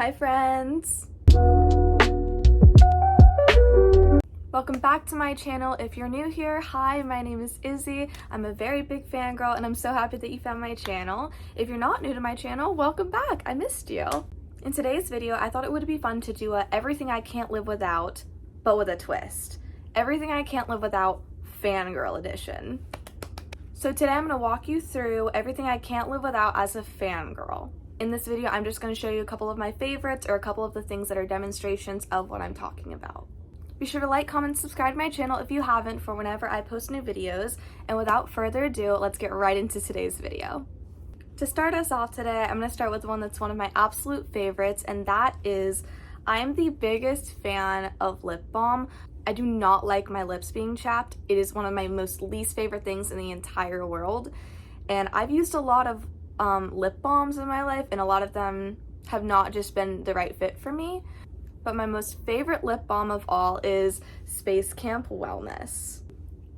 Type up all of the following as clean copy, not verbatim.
Hi friends! Welcome back to my channel. If you're new here, hi, my name is Izzy. I'm a very big fangirl and I'm so happy that you found my channel. If you're not new to my channel, welcome back. I missed you. In today's video, I thought it would be fun to do a everything I can't live without, but with a twist. Everything I can't live without fangirl edition. So today I'm going to walk you through everything I can't live without as a fangirl. In this video, I'm just going to show you a couple of my favorites or a couple of the things that are demonstrations of what I'm talking about. Be sure to like, comment, subscribe to my channel if you haven't for whenever I post new videos. And without further ado, let's get right into today's video. To start us off today, I'm going to start with one that's one of my absolute favorites, and that is I'm the biggest fan of lip balm. I do not like my lips being chapped. It is one of my most least favorite things in the entire world. And I've used a lot of lip balms in my life, and a lot of them have not just been the right fit for me. But my most favorite lip balm of all is Space Camp Wellness.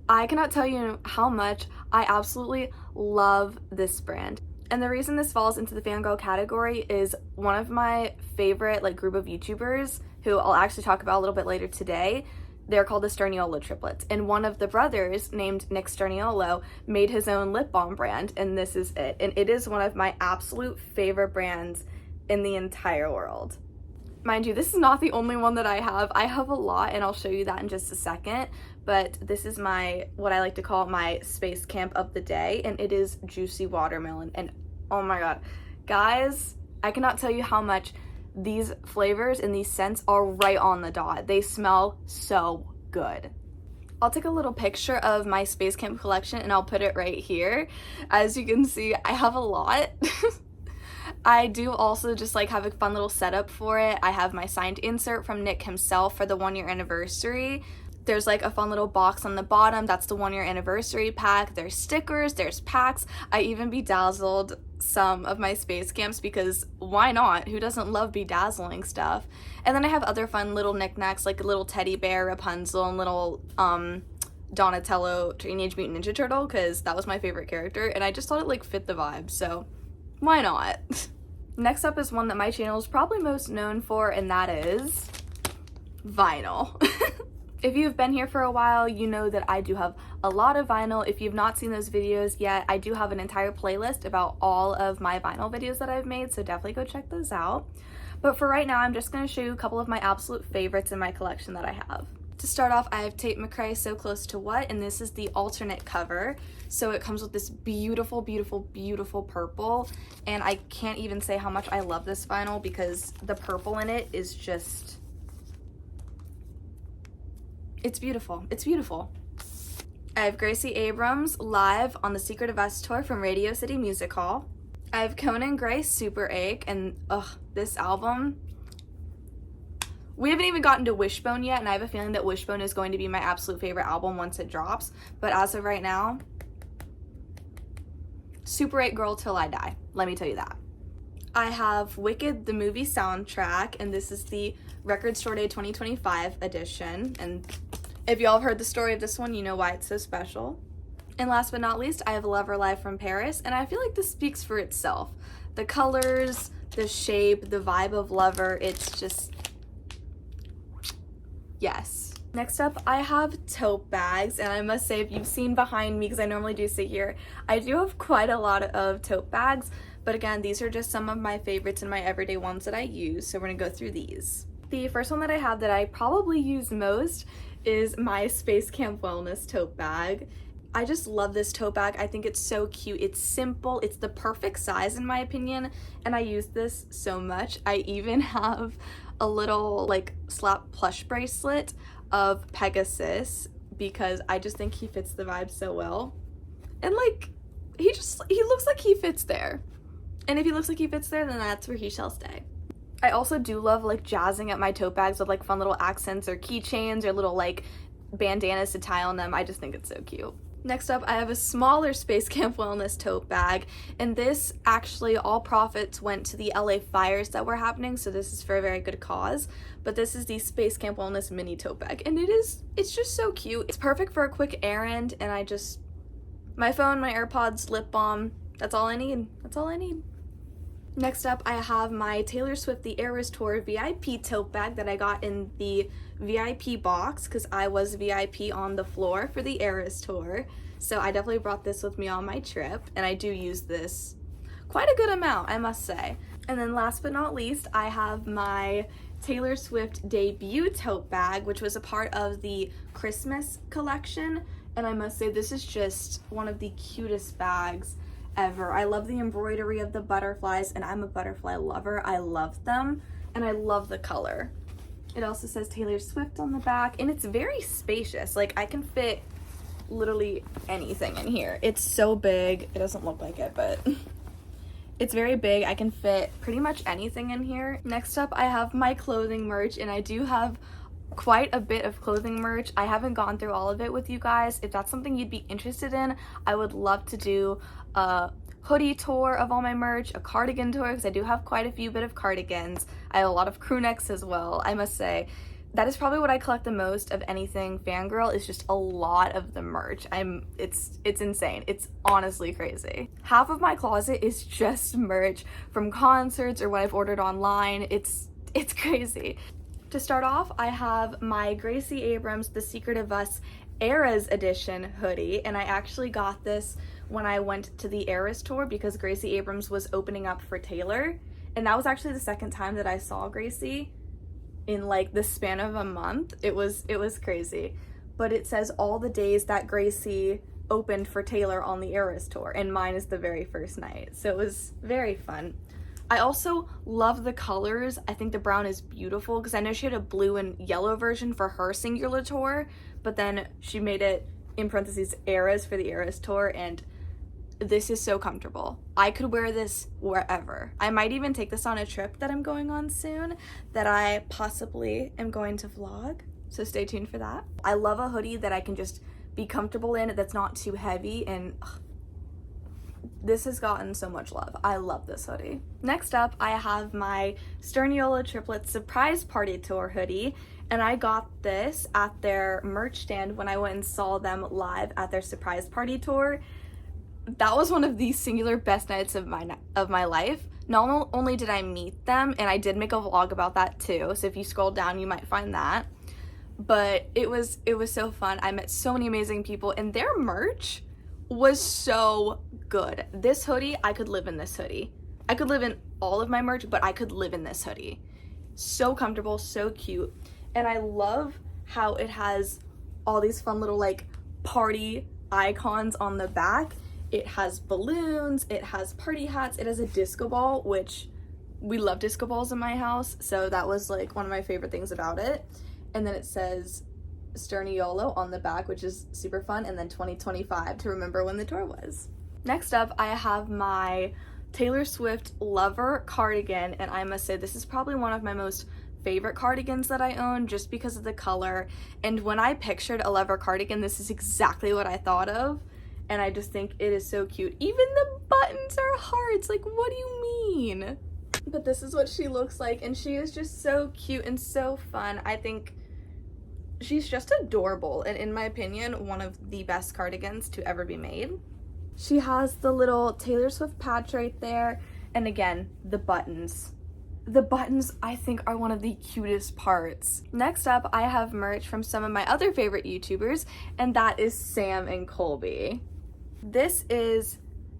I cannot tell you how much I absolutely love this brand. And the reason this falls into the fangirl category is one of my favorite group of YouTubers, who I'll actually talk about a little bit later today. They're called the Sturniolo triplets, and one of the brothers, named Nick Sturniolo, made his own lip balm brand, and this is it. And it is one of my absolute favorite brands in the entire world. Mind you, this is not the only one that I have. I have a lot, and I'll show you that in just a second, but this is what I like to call my Space Camp of the day, and it is Juicy Watermelon. And oh my god, guys, I cannot tell you how much these flavors and these scents are right on the dot. They smell so good. I'll take a little picture of my Space Camp collection and I'll put it right here. As you can see, I have a lot. I do also just have a fun little setup for it. I have my signed insert from Nick himself for the 1-year anniversary. There's a fun little box on the bottom. That's the 1-year anniversary pack. There's stickers, there's packs. I even bedazzled some of my Space Camps because why not? Who doesn't love bedazzling stuff? And then I have other fun little knickknacks like a little teddy bear, Rapunzel, and little Donatello Teenage Mutant Ninja Turtle, because that was my favorite character and I just thought it fit the vibe, so why not? Next up is one that my channel is probably most known for, and that is vinyl. If you've been here for a while, you know that I do have a lot of vinyl. If you've not seen those videos yet, I do have an entire playlist about all of my vinyl videos that I've made, so definitely go check those out. But for right now, I'm just going to show you a couple of my absolute favorites in my collection that I have. To start off, I have Tate McRae So Close to What, and this is the alternate cover. So it comes with this beautiful, beautiful, beautiful purple, and I can't even say how much I love this vinyl because the purple in it is just... it's beautiful. It's beautiful. I have Gracie Abrams live on the Secret of Us tour from Radio City Music Hall. I have Conan Gray Super Ache, and this album, we haven't even gotten to Wishbone yet, and I have a feeling that Wishbone is going to be my absolute favorite album once it drops, but as of right now, Super 8 Girl Till I Die, let me tell you that. I have Wicked the movie soundtrack, and this is the Record Store Day 2025 edition, and if y'all have heard the story of this one, you know why it's so special. And last but not least, I have Lover Live from Paris, and I feel like this speaks for itself. The colors, the shape, the vibe of Lover, it's just... yes. Next up, I have Tote Bags, and I must say, if you've seen behind me, because I normally do sit here, I do have quite a lot of tote bags, but again, these are just some of my favorites and my everyday ones that I use, so we're gonna go through these. The first one that I have that I probably use most is my Space Camp Wellness tote bag. I just love this tote bag. I think it's so cute. It's simple. It's the perfect size in my opinion, and I use this so much. I even have a little slap plush bracelet of Pegasus because I just think he fits the vibe so well. And he looks like he fits there. And if he looks like he fits there, then that's where he shall stay. I also do love jazzing up my tote bags with fun little accents or keychains or little bandanas to tie on them. I just think it's so cute. Next up, I have a smaller Space Camp Wellness tote bag, and this actually all profits went to the LA fires that were happening, so this is for a very good cause. But this is the Space Camp Wellness mini tote bag, and it's just so cute. It's perfect for a quick errand, and my phone, my AirPods, lip balm, that's all I need. That's all I need. Next up, I have my Taylor Swift The Eras Tour VIP tote bag that I got in the VIP box because I was VIP on the floor for the Eras Tour. So I definitely brought this with me on my trip, and I do use this quite a good amount, I must say. And then last but not least, I have my Taylor Swift debut tote bag, which was a part of the Christmas collection. And I must say, this is just one of the cutest bags ever. I love the embroidery of the butterflies, and I'm a butterfly lover. I love them, and I love the color. It also says Taylor Swift on the back, and it's very spacious. Like, I can fit literally anything in here. It's so big. It doesn't look like it, but it's very big. I can fit pretty much anything in here. Next up, I have my clothing merch, and I do have quite a bit of clothing merch. I haven't gone through all of it with you guys. If that's something you'd be interested in, I would love to do a hoodie tour of all my merch, a cardigan tour, because I do have quite a few bit of cardigans. I have a lot of crew necks as well. I must say that is probably what I collect the most of anything Fangirl, is just a lot of the merch. It's insane. It's honestly crazy. Half of my closet is just merch from concerts or what I've ordered online. It's crazy. To start off, I have my Gracie Abrams The Secret of Us Eras Edition hoodie, and I actually got this when I went to the Eras tour because Gracie Abrams was opening up for Taylor, and that was actually the second time that I saw Gracie in like the span of a month. It was crazy. But it says all the days that Gracie opened for Taylor on the Eras tour, and mine is the very first night, so it was very fun. I also love the colors. I think the brown is beautiful because I know she had a blue and yellow version for her singular tour, but then she made it in parentheses Eras for the Eras tour, and this is so comfortable. I could wear this wherever. I might even take this on a trip that I'm going on soon that I possibly am going to vlog, so stay tuned for that. I love a hoodie that I can just be comfortable in, that's not too heavy, and this has gotten so much love. I love this hoodie. Next up, I have my Sterniola Triplets Surprise Party Tour hoodie, and I got this at their merch stand when I went and saw them live at their surprise party tour. That was one of the singular best nights of my life. Not only did I meet them, and I did make a vlog about that too, so if you scroll down you might find that, but it was so fun. I met so many amazing people, and their merch was so good. This hoodie, I could live in this hoodie. I could live in all of my merch, but I could live in this hoodie. So comfortable, so cute, and I love how it has all these fun little like party icons on the back. It has balloons, it has party hats, it has a disco ball, which we love disco balls in my house, so that was like one of my favorite things about it. And then it says Sterniola on the back, which is super fun, and then 2025 to remember when the tour was. Next up, I have my Taylor Swift Lover cardigan, and I must say this is probably one of my most favorite cardigans that I own just because of the color. And when I pictured a Lover cardigan, this is exactly what I thought of, and I just think it is so cute. Even the buttons are hearts. Like, what do you mean? But this is what she looks like, and she is just so cute and so fun. I think she's just adorable, and in my opinion, one of the best cardigans to ever be made. She has the little Taylor Swift patch right there, and again, the buttons. The buttons, I think, are one of the cutest parts. Next up, I have merch from some of my other favorite YouTubers, and that is Sam and Colby. This is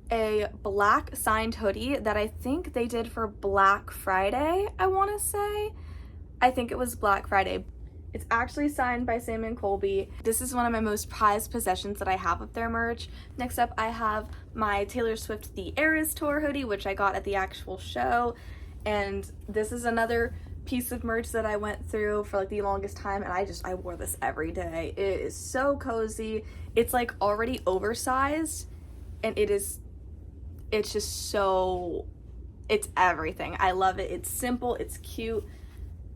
a black signed hoodie that I think they did for Black Friday, I want to say. I think it was Black Friday. It's actually signed by Sam and Colby. This is one of my most prized possessions that I have of their merch. Next up, I have my Taylor Swift The Eras Tour hoodie, which I got at the actual show. And this is another piece of merch that I went through for like the longest time, and I wore this every day. It is so cozy. It's like already oversized, and it's just so, it's everything. I love it. It's simple, it's cute,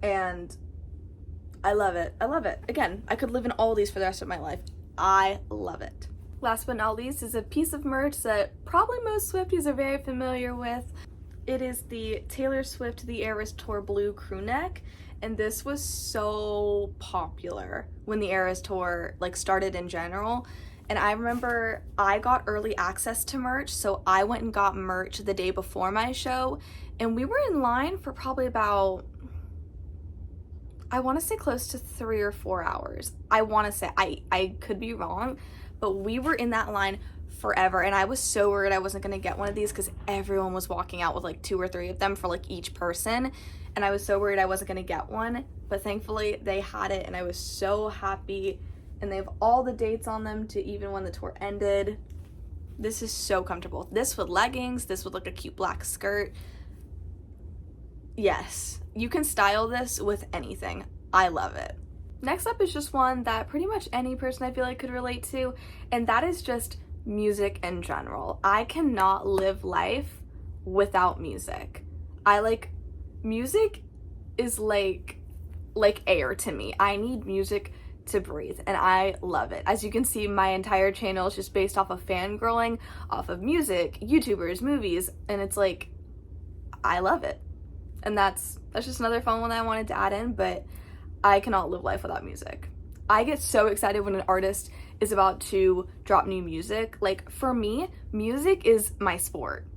and I love it. I love it. Again, I could live in all these for the rest of my life. I love it. Last but not least is a piece of merch that probably most Swifties are very familiar with. It is the Taylor Swift The Eras Tour blue crew neck, and this was so popular when the Eras Tour like started in general, And I remember I got early access to merch, so I went and got merch the day before my show, and we were in line for probably about, I want to say close to 3 or 4 hours. I want to say, I could be wrong, but we were in that line forever, and I was so worried I wasn't going to get one of these because everyone was walking out with like 2 or 3 of them for like each person, and I was so worried I wasn't going to get one, but thankfully they had it, and I was so happy. And they have all the dates on them to even when the tour ended. This is so comfortable. This with leggings, this with like a cute black skirt. Yes, you can style this with anything. I love it. Next up is just one that pretty much any person I feel like could relate to, and that is just music in general. I cannot live life without music. Music is like air to me. I need music to breathe, and I love it. As you can see, my entire channel is just based off of fangirling, off of music, YouTubers, movies, and it's like, I love it. And that's just another fun one that I wanted to add in, but I cannot live life without music. I get so excited when an artist is about to drop new music. Like, for me, music is my sport.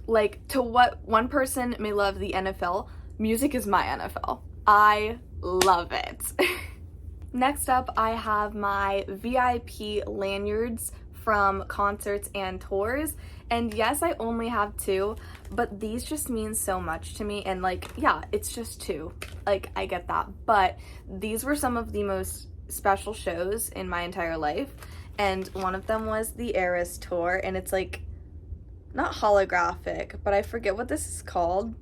Like, to what one person may love the NFL, music is my NFL. I love it. Next up, I have my VIP lanyards from concerts and tours. And yes, I only have 2, but these just mean so much to me. And like, yeah, it's just 2. Like, I get that. But these were some of the most special shows in my entire life. And one of them was the Eras tour. And it's like, not holographic, but I forget what this is called.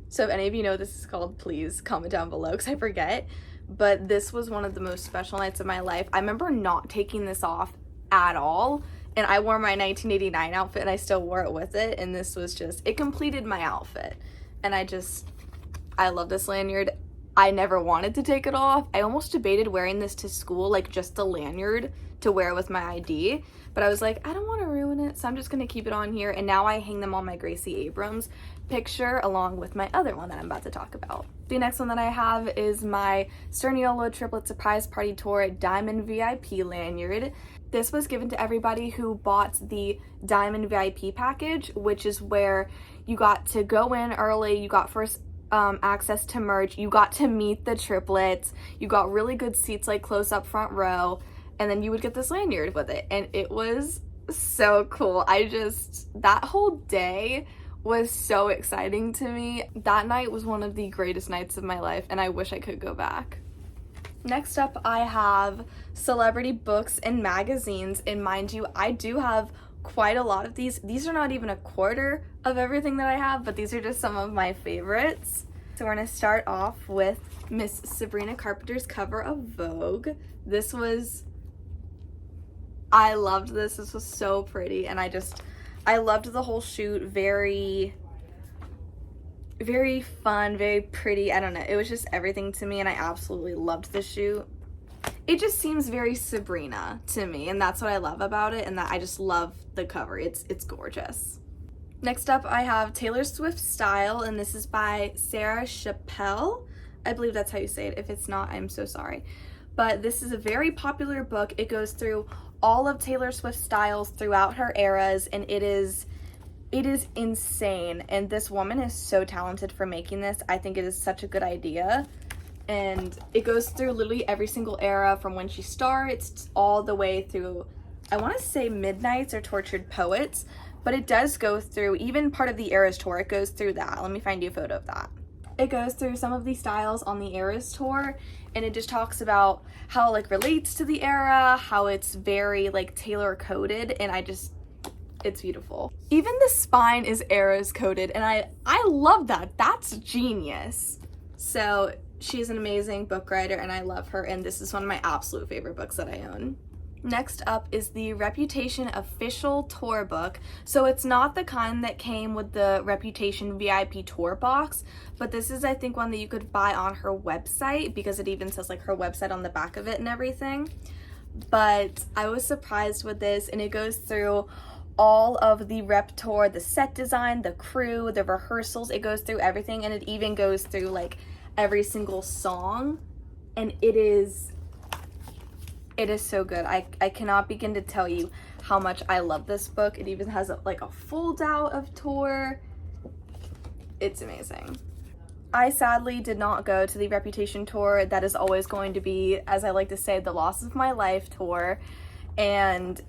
So if any of you know what this is called, please comment down below because I forget. But this was one of the most special nights of my life. I remember not taking this off at all, and I wore my 1989 outfit and I still wore it with it, and this was just, it completed my outfit. And I love this lanyard. I never wanted to take it off. I almost debated wearing this to school, like just the lanyard to wear with my ID, but I was like, I don't want to ruin it, so I'm just gonna keep it on here. And now I hang them on my Gracie Abrams picture along with my other one that I'm about to talk about. The next one that I have is my Cerniolo Triplet Surprise Party Tour Diamond VIP lanyard. This was given to everybody who bought the Diamond VIP package, which is where you got to go in early, you got first access to merch, you got to meet the triplets, you got really good seats like close up front row, and then you would get this lanyard with it, and it was so cool. That whole day was so exciting to me. That night was one of the greatest nights of my life, and I wish I could go back. Next up, I have celebrity books and magazines, and mind you, I do have quite a lot of these. These are not even a quarter of everything that I have, but these are just some of my favorites. So we're gonna start off with Miss Sabrina Carpenter's cover of Vogue. I loved this. This was so pretty, and I loved the whole shoot. Very, very fun, very pretty. I don't know. It was just everything to me, and I absolutely loved the shoot. It just seems very Sabrina to me, and that's what I love about it, and that I just love the cover. It's gorgeous. Next up, I have Taylor Swift Style, and this is by Sarah Chappelle. I believe that's how you say it. If it's not, I'm so sorry. But this is a very popular book. It goes through all of Taylor Swift's styles throughout her eras, and it is insane. And this woman is so talented for making this. I think it is such a good idea. And it goes through literally every single era from when she starts all the way through, I want to say Midnights or Tortured Poets, but it does go through even part of the Eras tour. It goes through that. Let me find you a photo of that. It goes through some of the styles on the Eras tour, and it just talks about how it like relates to the era, how it's very like Taylor coded, and it's beautiful. Even the spine is Eras coded, and I love that. That's genius. So she's an amazing book writer, and I love her, and this is one of my absolute favorite books that I own. Next up is the Reputation official tour book. So it's not the kind that came with the Reputation VIP tour box, but this is, I think, one that you could buy on her website, because it even says like her website on the back of it and everything. But I was surprised with this, and it goes through all of the rep tour, the set design, the crew, the rehearsals. It goes through everything, and it even goes through like every single song, and it is It is so good. I cannot begin to tell you how much I love this book. It even has like a fold out of tour. It's amazing. I sadly did not go to the Reputation tour. That is always going to be, as I like to say, the loss of my life tour. And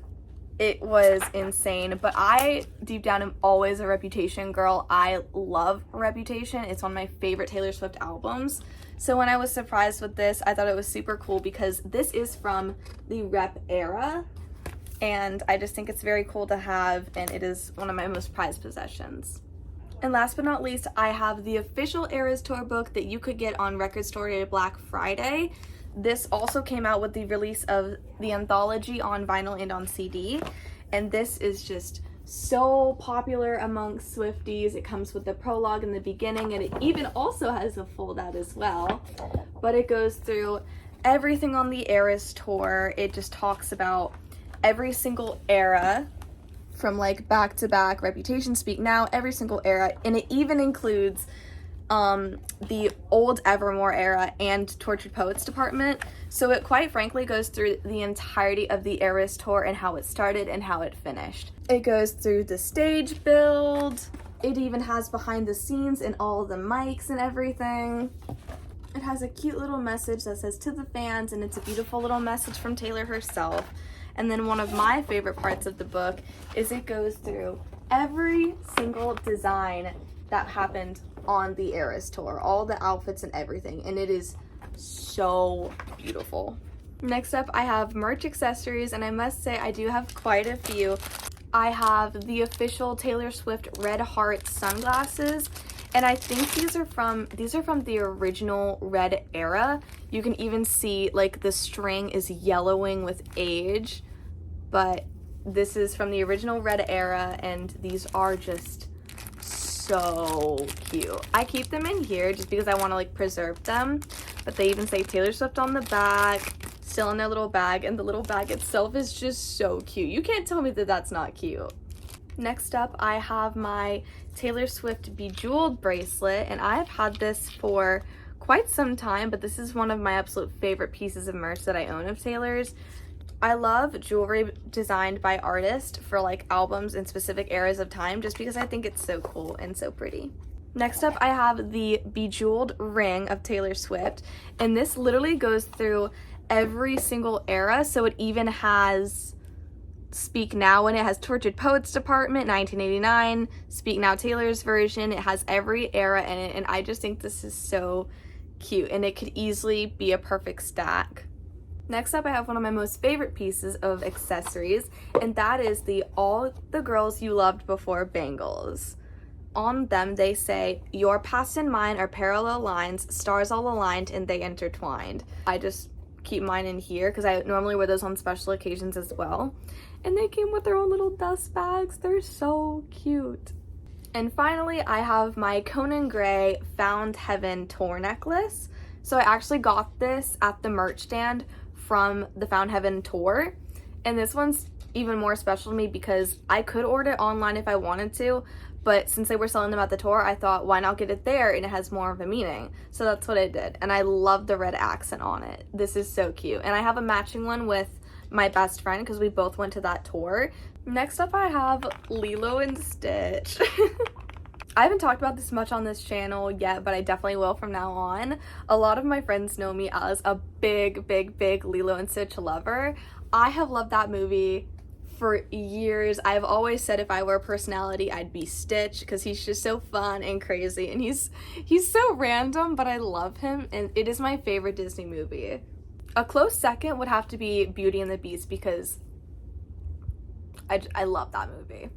it was insane, but I deep down am always a Reputation girl. I love Reputation. It's one of my favorite Taylor Swift albums. So when I was surprised with this, I thought it was super cool because this is from the Rep era, and I just think it's very cool to have, and it is one of my most prized possessions. And last but not least, I have the official Eras Tour book that you could get on Record Store Day Black Friday. This also came out with the release of the anthology on vinyl and on CD, and this is just so popular amongst Swifties. It comes with the prologue in the beginning, and it even also has a fold out as well, but it goes through everything on the Eras Tour. It just talks about every single era from like back to back, Reputation, Speak Now, every single era, and it even includes the old Evermore era and Tortured Poets Department. So it quite frankly goes through the entirety of the Eras Tour and how it started and how it finished. It goes through the stage build. It even has behind the scenes and all the mics and everything. It has a cute little message that says "To the fans," and it's a beautiful little message from Taylor herself. And then one of my favorite parts of the book is it goes through every single design that happened on the Eras Tour, all the outfits and everything, and it is so beautiful. Next up, I have merch accessories, and I must say I do have quite a few. I have the official Taylor Swift Red Heart sunglasses, and I think these are from the original Red era. You can even see like the string is yellowing with age, but this is from the original Red era, and these are just so cute. I keep them in here just because I want to like preserve them, but they even say Taylor Swift on the back, still in their little bag, and the little bag itself is just so cute. You can't tell me that that's not cute. Next up, I have my Taylor Swift Bejeweled bracelet, and I've had this for quite some time, but this is one of my absolute favorite pieces of merch that I own of Taylor's. I love jewelry designed by artists for like albums in specific eras of time just because I think it's so cool and so pretty. Next up, I have the Bejeweled ring of Taylor Swift, and this literally goes through every single era. So it even has Speak Now, and it has Tortured Poets Department 1989, Speak Now Taylor's version. It has every era in it, and I just think this is so cute, and it could easily be a perfect stack. Next up, I have one of my most favorite pieces of accessories, and that is the All the Girls You Loved Before bangles. On them, they say, "Your past and mine are parallel lines, stars all aligned and they intertwined." I just keep mine in here because I normally wear those on special occasions as well. And they came with their own little dust bags. They're so cute. And finally, I have my Conan Gray Found Heaven tour necklace. So I actually got this at the merch stand from the Found Heaven tour, and this one's even more special to me because I could order it online if I wanted to, but since they were selling them at the tour, I thought, why not get it there, and it has more of a meaning. So that's what I did, and I love the red accent on it. This is so cute, and I have a matching one with my best friend because we both went to that tour. Next up, I have Lilo and Stitch. I haven't talked about this much on this channel yet, but I definitely will from now on. A lot of my friends know me as a big Lilo and Stitch lover. I have loved that movie for years. I've always said if I were a personality, I'd be Stitch because he's just so fun and crazy, and he's so random, but I love him, and it is my favorite Disney movie. A close second would have to be Beauty and the Beast because I love that movie.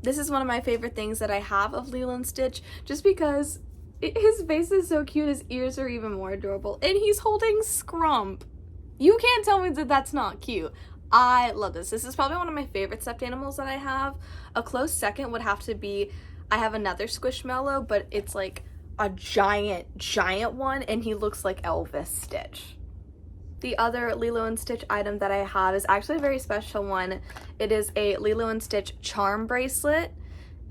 This is one of my favorite things that I have of Lilo and Stitch just because his face is so cute, his ears are even more adorable, and he's holding Scrump. You can't tell me that that's not cute. I love this. This is probably one of my favorite stuffed animals that I have. A close second would have to be, I have another Squishmallow, but it's like a giant one, and he looks like Elvis Stitch. The other Lilo and Stitch item that I have is actually a very special one. It is a Lilo and Stitch charm bracelet,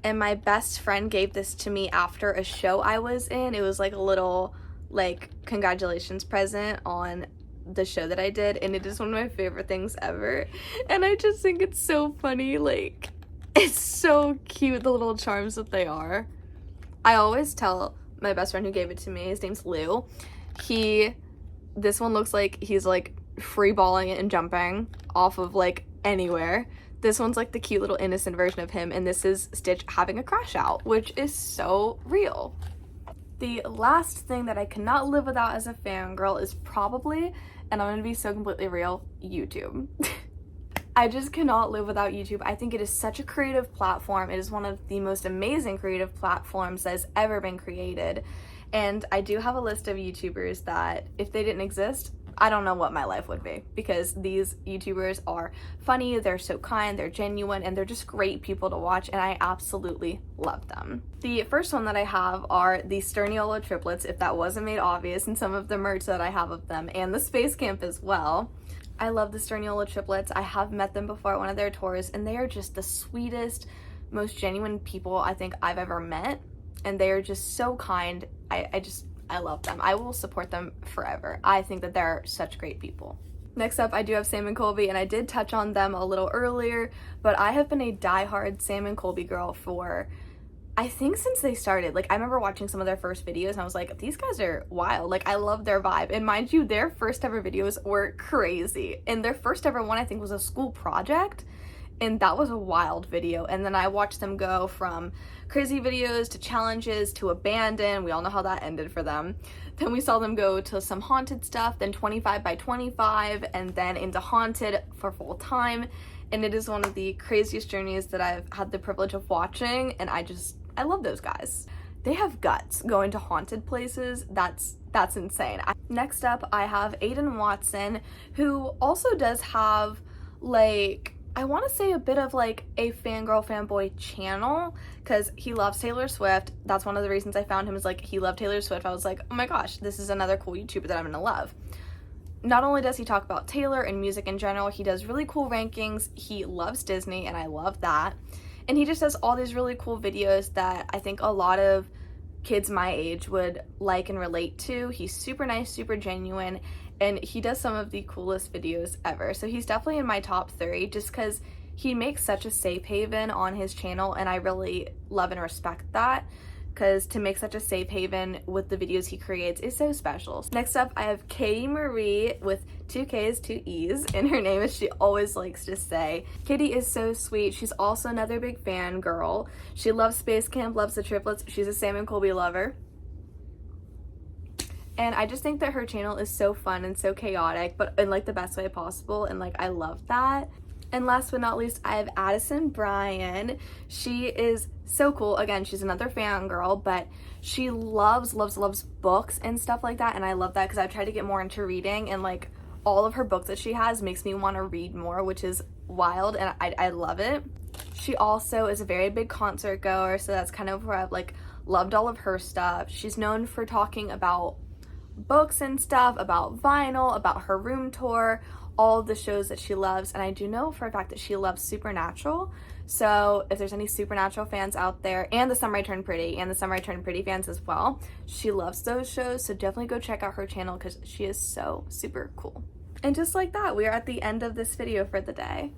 and my best friend gave this to me after a show I was in. It was like a little like congratulations present on the show that I did, and it is one of my favorite things ever. And I just think it's so funny. Like, it's so cute, the little charms that they are. I always tell my best friend who gave it to me, his name's Lou, this one looks like he's like free balling it and jumping off of like anywhere. This one's like the cute little innocent version of him, and this is Stitch having a crash out, which is so real. The last thing that I cannot live without as a fangirl is probably, and I'm gonna be so completely real, YouTube. I just cannot live without YouTube. I think it is such a creative platform. It is one of the most amazing creative platforms that has ever been created. And I do have a list of YouTubers that, if they didn't exist, I don't know what my life would be, because these YouTubers are funny, they're so kind, they're genuine, and they're just great people to watch, and I absolutely love them. The first one that I have are the Sterniola triplets, if that wasn't made obvious in some of the merch that I have of them, and the Space Camp as well. I love the Sterniola triplets. I have met them before at one of their tours, and they are just the sweetest, most genuine people I think I've ever met, and they are just so kind. I love them. I will support them forever. I think that they're such great people. Next up, I do have Sam and Colby, and I did touch on them a little earlier, but I have been a diehard Sam and Colby girl for, I think, since they started. Like, I remember watching some of their first videos, and I was like, these guys are wild. Like, I love their vibe. And mind you, their first ever videos were crazy. And their first ever one, I think, was a school project, and that was a wild video. And then I watched them go from crazy videos to challenges to abandon. We all know how that ended for them. Then we saw them go to some haunted stuff, then 25 by 25, and then into haunted for full time. And it is one of the craziest journeys that I've had the privilege of watching, and I love those guys. They have guts going to haunted places. That's insane. Next up, I have Aiden Watson, who also does have, like, I want to say a bit of like a fangirl fanboy channel, because he loves Taylor Swift. That's one of the reasons I found him, is like he loved Taylor Swift. I was like, oh my gosh, this is another cool YouTuber that I'm gonna love. Not only does he talk about Taylor and music in general, he does really cool rankings. He loves Disney, and I love that. And he just does all these really cool videos that I think a lot of kids my age would like and relate to. He's super nice, super genuine, and he does some of the coolest videos ever. So he's definitely in my top 3, just because he makes such a safe haven on his channel, and I really love and respect that, because to make such a safe haven with the videos he creates is so special. Next up, I have Katie Marie, with 2 K's, 2 E's in her name, as she always likes to say. Katie is so sweet. She's also another big fan girl. She loves Space Camp, loves the triplets. She's a Sam and Colby lover. And I just think that her channel is so fun and so chaotic, but in like the best way possible, and like I love that. And last but not least, I have Addison Bryan. She is so cool. Again, she's another fangirl, but she loves books and stuff like that, and I love that, because I've tried to get more into reading, and like all of her books that she has makes me want to read more, which is wild, and I love it. She also is a very big concert goer, so that's kind of where I've like loved all of her stuff. She's known for talking about books and stuff, about vinyl, about her room tour, all of the shows that she loves, and I do know for a fact that she loves Supernatural. So if there's any Supernatural fans out there, and The Summer I Turned Pretty, and The Summer I Turned Pretty fans as well, she loves those shows, so definitely go check out her channel, because she is so super cool. And just like that, we are at the end of this video for the day.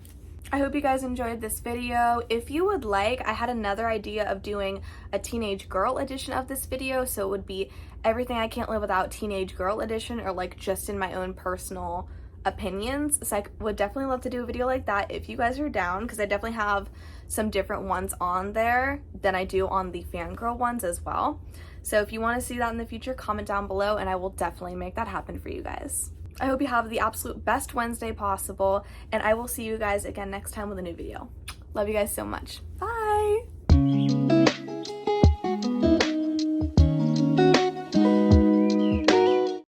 I hope you guys enjoyed this video. If you would like, I had another idea of doing a teenage girl edition of this video, so it would be everything I can't live without teenage girl edition, or like just in my own personal opinions. So I would definitely love to do a video like that if you guys are down, because I definitely have some different ones on there than I do on the fangirl ones as well. So if you want to see that in the future, comment down below, and I will definitely make that happen for you guys. I hope you have the absolute best Wednesday possible, and I will see you guys again next time with a new video. Love you guys so much. Bye!